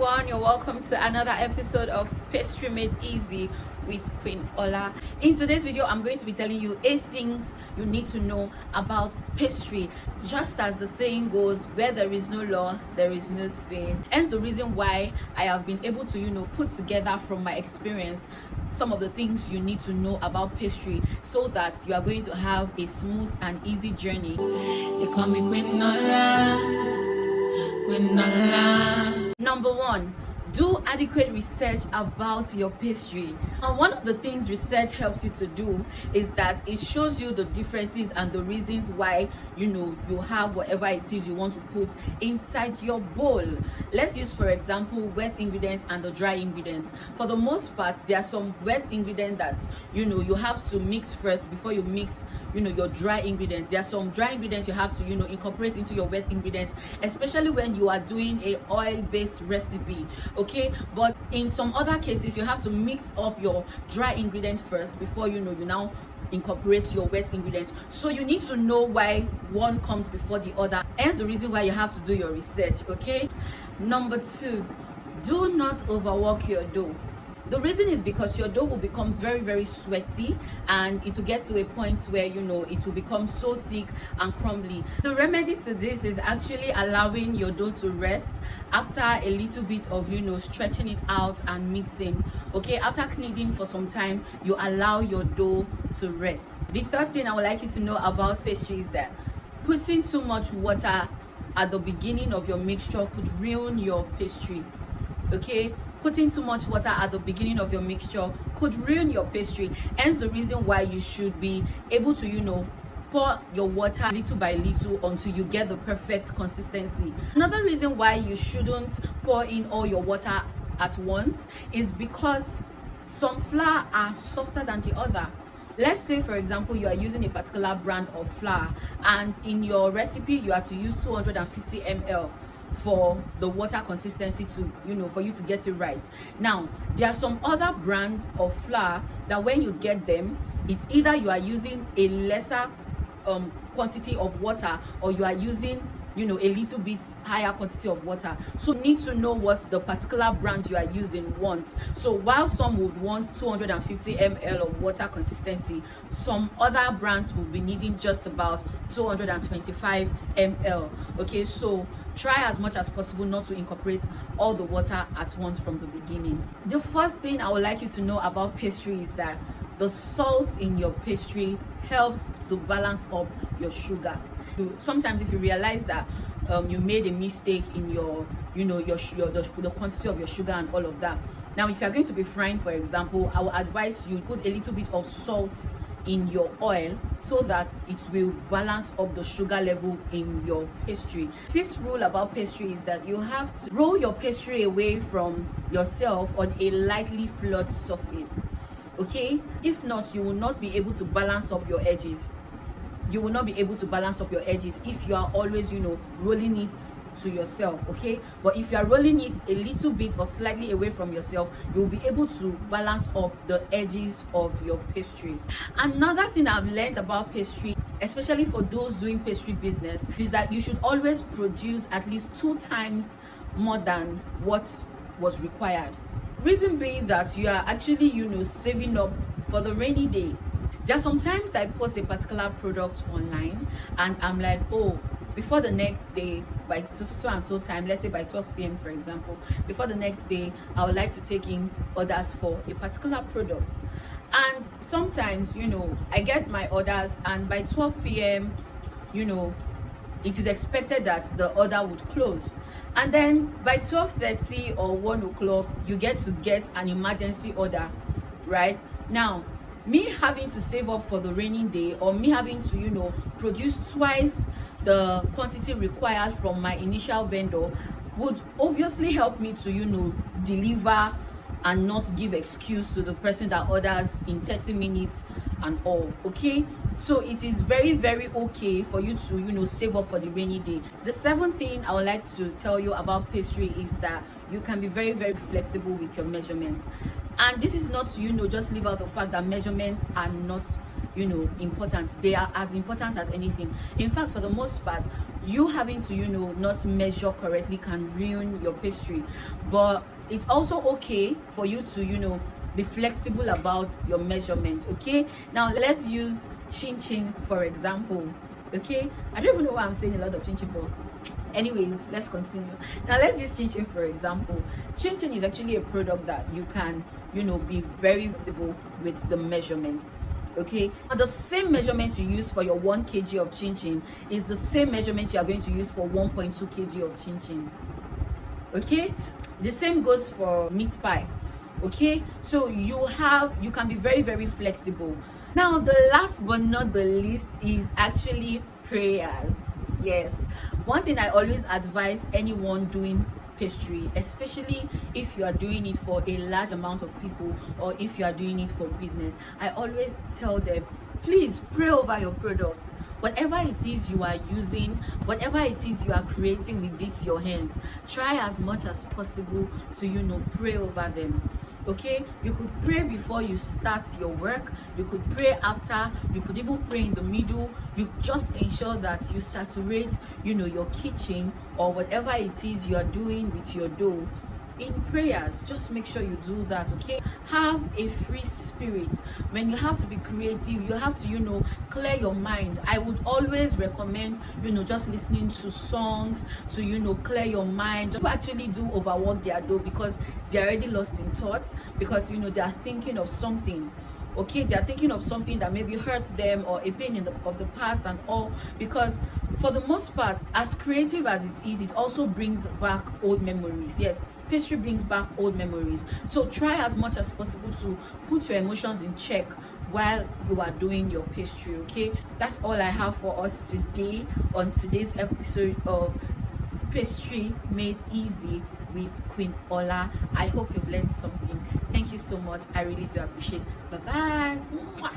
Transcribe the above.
everyone, you're welcome to another episode of Pastry Made Easy with Quinola. In today's video, I'm going to be telling you 8 things you need to know about pastry. Just as the saying goes, where there is no law, there is no sin. Hence the reason why I have been able to put together from my experience some of the things you need to know about pastry, so that you are going to have a smooth and easy journey. They call me Quinola, Quinola. Number 1, do adequate research about your pastry. And one of the things research helps you to do is that it shows you the differences and the reasons why you have whatever it is you want to put inside your bowl. Let's use, for example, wet ingredients and the dry ingredients. For the most part, there are some wet ingredients that you have to mix first before you mix your dry ingredients. There are some dry ingredients you have to incorporate into your wet ingredients, especially when you are doing a oil-based recipe. Okay, but in some other cases you have to mix up your dry ingredient first before you now incorporate your wet ingredients. So you need to know why one comes before the other, hence the reason why you have to do your research. Okay, number 2, do not overwork your dough. The reason is because your dough will become very, very sweaty, and it will get to a point where it will become so thick and crumbly. The remedy to this is actually allowing your dough to rest after a little bit of stretching it out and mixing. Okay, after kneading for some time, you allow your dough to rest. The third thing I would like you to know about pastry is that putting too much water at the beginning of your mixture could ruin your pastry. Okay, putting too much water at the beginning of your mixture could ruin your pastry. Hence the reason why you should be able to pour your water little by little until you get the perfect consistency. Another reason why you shouldn't pour in all your water at once is because some flour are softer than the other. Let's say, for example, you are using a particular brand of flour, and in your recipe you are to use 250 ml for the water consistency to for you to get it right. Now there are some other brand of flour that when you get them, it's either you are using a lesser quantity of water, or you are using a little bit higher quantity of water. So you need to know what the particular brand you are using wants. So while some would want 250 ml of water consistency, some other brands will be needing just about 225 ml. Okay, so try as much as possible not to incorporate all the water at once from the beginning. The first thing I would like you to know about pastry is that the salt in your pastry helps to balance up your sugar. Sometimes if you realize that you made a mistake in your the quantity of your sugar and all of that, now if you are going to be frying, for example, I will advise you put a little bit of salt in your oil so that it will balance up the sugar level in your pastry. Fifth rule about pastry is that you have to roll your pastry away from yourself on a lightly floured surface. Okay, if not, you will not be able to balance up your edges. You will not be able to balance up your edges if you are always rolling it to yourself. Okay, but if you are rolling it a little bit or slightly away from yourself, you will be able to balance up the edges of your pastry. Another thing I've learned about pastry, especially for those doing pastry business, is that you should always produce at least 2 times more than what was required. Reason being that you are actually saving up for the rainy day. There are sometimes I post a particular product online and I'm like, oh, before the next day, by so and so time, let's say by 12 p.m. for example, before the next day, I would like to take in orders for a particular product. And sometimes I get my orders, and by 12 p.m. it is expected that the order would close, and then by 12:30 or 1 o'clock you get an emergency order. Right now, me having to save up for the raining day, or me having to produce twice the quantity required from my initial vendor, would obviously help me to deliver and not give excuse to the person that orders in 30 minutes and all. Okay, so it is very, very okay for you to save up for the rainy day. The 7th thing I would like to tell you about pastry is that you can be very, very flexible with your measurements. And this is not to just leave out the fact that measurements are not important. They are as important as anything. In fact, for the most part, you having to, not measure correctly can ruin your pastry. But it's also okay for you to, be flexible about your measurement. Okay, now let's use chin chin for example. Okay, I don't even know why I'm saying a lot of chin chin, but anyways, let's continue. Now let's use chin chin for example. Chin chin is actually a product that you can, be very flexible with the measurement. Okay, and the same measurement you use for your 1 kg of chin chin is the same measurement you are going to use for 1.2 kg of chin chin. Okay, the same goes for meat pie. Okay, so you can be very, very flexible. Now the last but not the least is actually prayers. Yes, one thing I always advise anyone doing pastry, especially if you are doing it for a large amount of people or if you are doing it for business, I always tell them, please pray over your product. Whatever it is you are using, whatever it is you are creating with this your hands, try as much as possible to pray over them. Okay, you could pray before you start your work, you could pray after, you could even pray in the middle. You just ensure that you saturate your kitchen or whatever it is you are doing with your dough in prayers. Just make sure you do that. Okay, have a free spirit. When you have to be creative, you have to clear your mind. I would always recommend just listening to songs to clear your mind. People actually do overwork their dough because they're already lost in thoughts, because they are thinking of something. Okay, they are thinking of something that maybe hurts them or a pain of the past and all, because for the most part, as creative as it is, it also brings back old memories. Yes, pastry brings back old memories. So try as much as possible to put your emotions in check while you are doing your pastry. Okay, that's all I have for us today on today's episode of Pastry Made Easy with Quinola. I hope you've learned something. Thank you so much. I really do appreciate it. Bye bye.